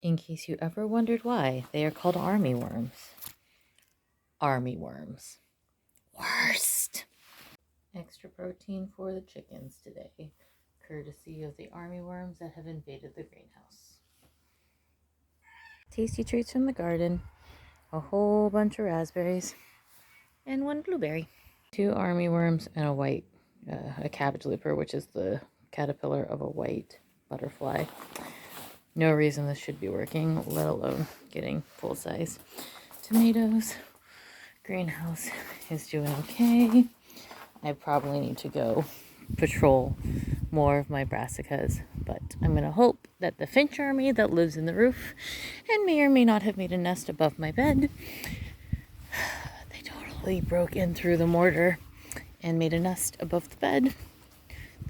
In case you ever wondered why, they are called army worms. Army worms. Worst! Extra protein for the chickens today, courtesy of the army worms that have invaded the greenhouse. Tasty treats from the garden, a whole bunch of raspberries, and 1 blueberry. 2 army worms and a cabbage looper, which is the caterpillar of a white butterfly. No reason this should be working, let alone getting full-size tomatoes. Greenhouse is doing okay. I probably need to go patrol more of my brassicas, but I'm going to hope that the finch army that lives in the roof and may or may not have made a nest above my bed, they totally broke in through the mortar and made a nest above the bed.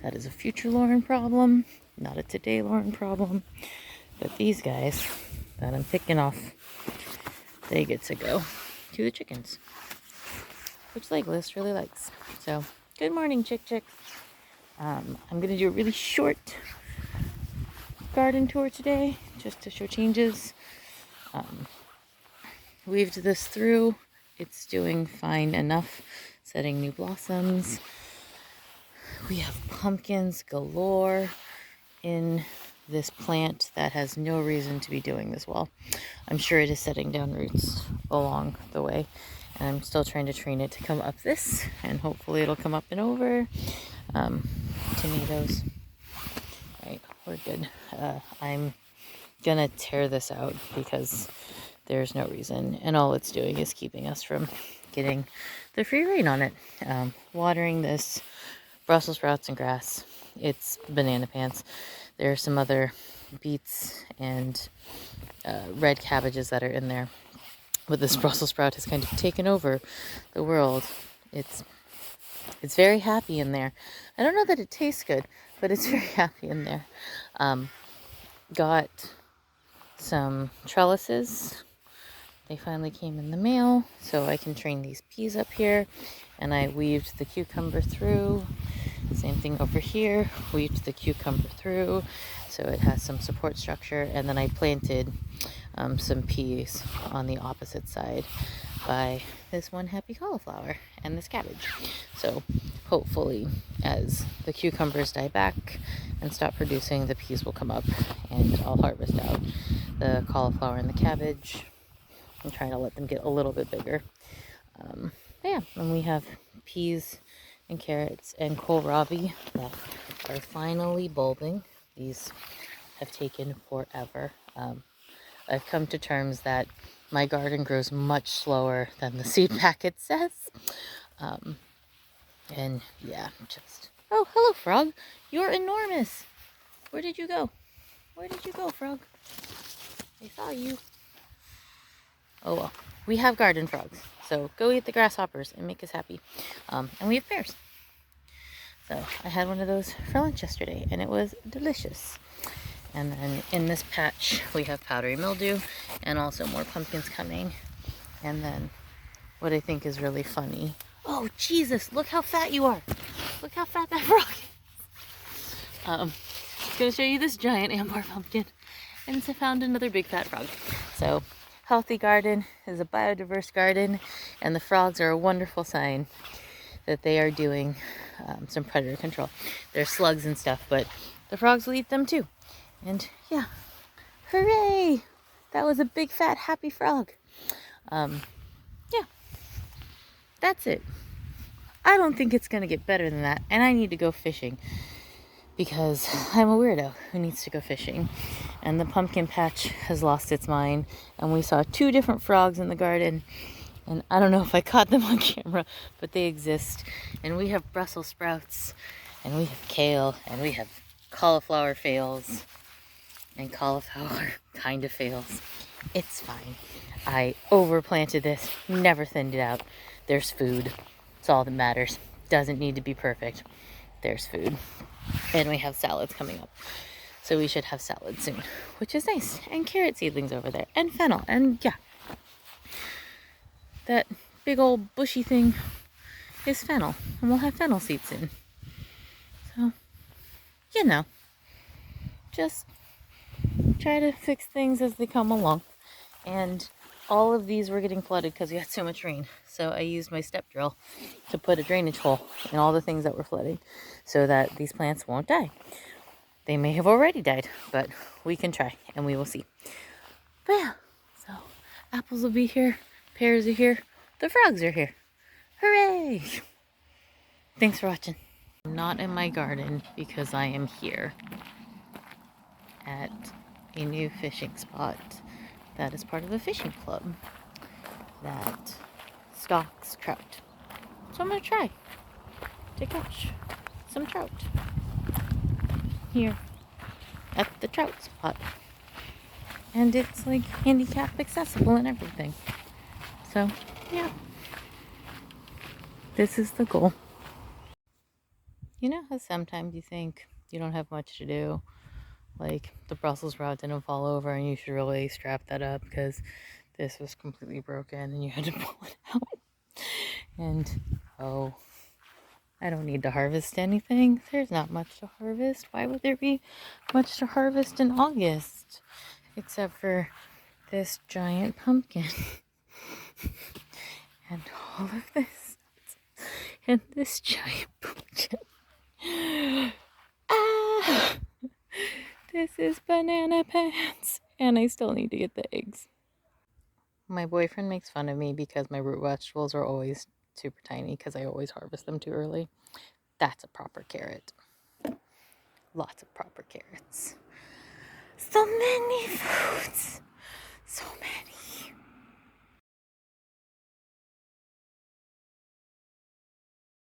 That is a future Lauren problem, not a today Lauren problem. But these guys that I'm picking off, they get to go to the chickens, which Legolas really likes. So, good morning, chicks. I'm going to do a really short garden tour today, just to show changes. Weaved this through. It's doing fine enough, setting new blossoms. We have pumpkins galore in this plant that has no reason to be doing this well. I'm sure it is setting down roots along the way, and I'm still trying to train it to come up this, and hopefully it'll come up and over. Tomatoes. Right, we're good. I'm gonna tear this out because there's no reason, and all it's doing is keeping us from getting the free rein on it. Watering this Brussels sprouts and grass. It's banana pants. There are some other beets and red cabbages that are in there. But this Brussels sprout has kind of taken over the world. It's very happy in there. I don't know that it tastes good, but it's very happy in there. Got some trellises. They finally came in the mail, so I can train these peas up here. And I weaved the cucumber through. Same thing over here, weaved the cucumber through so it has some support structure, and then I planted some peas on the opposite side by this one happy cauliflower and this cabbage. So hopefully as the cucumbers die back and stop producing, the peas will come up and I'll harvest out the cauliflower and the cabbage. I'm trying to let them get a little bit bigger. Yeah, and we have peas and carrots and kohlrabi that are finally bulbing. These have taken forever. I've come to terms that my garden grows much slower than the seed packet says. And yeah, just... Oh, hello, frog. You're enormous. Where did you go? Where did you go, frog? I saw you. Oh well, we have garden frogs. So go eat the grasshoppers and make us happy. And we have pears. So I had one of those for lunch yesterday, and it was delicious. And then in this patch, we have powdery mildew and also more pumpkins coming. And then what I think is really funny. Oh, Jesus, look how fat you are. Look how fat that frog is. I'm going to show you this giant amber pumpkin. And I found another big fat frog. So healthy garden is a biodiverse garden, and the frogs are a wonderful sign that they are doing some predator control. There's slugs and stuff, but the frogs will eat them too. And yeah, hooray! That was a big fat happy frog. Yeah, that's it. I don't think it's gonna get better than that, and I need to go fishing because I'm a weirdo who needs to go fishing. And the pumpkin patch has lost its mind, and we saw 2 different frogs in the garden, and I don't know if I caught them on camera, but they exist. And we have Brussels sprouts, and we have kale, and we have cauliflower fails, and cauliflower kind of fails. It's fine. I overplanted this, never thinned it out. There's food. It's all that matters. Doesn't need to be perfect. There's food. And we have salads coming up. So we should have salad soon, which is nice. And carrot seedlings over there, and fennel, and yeah. That big old bushy thing is fennel, and we'll have fennel seeds soon. So, you know, just try to fix things as they come along. And all of these were getting flooded because we had so much rain. So I used my step drill to put a drainage hole in all the things that were flooding so that these plants won't die. They may have already died, but we can try and we will see. But yeah, so apples will be here, pears are here, the frogs are here. Hooray! Thanks for watching. I'm not in my garden because I am here at a new fishing spot that is part of a fishing club that stocks trout. So I'm gonna try to catch some trout here at the trout spot. And it's like handicap accessible and everything. So yeah, this is the goal. You know how sometimes you think you don't have much to do, like the Brussels sprout didn't fall over and you should really strap that up because this was completely broken and you had to pull it out. And oh, I don't need to harvest anything. There's not much to harvest. Why would there be much to harvest in August? Except for this giant pumpkin. And all of this. And this giant pumpkin. Ah! This is banana pants. And I still need to get the eggs. My boyfriend makes fun of me because my root vegetables are always super tiny because I always harvest them too early. That's a proper carrot. Lots of proper carrots. So many fruits. So many.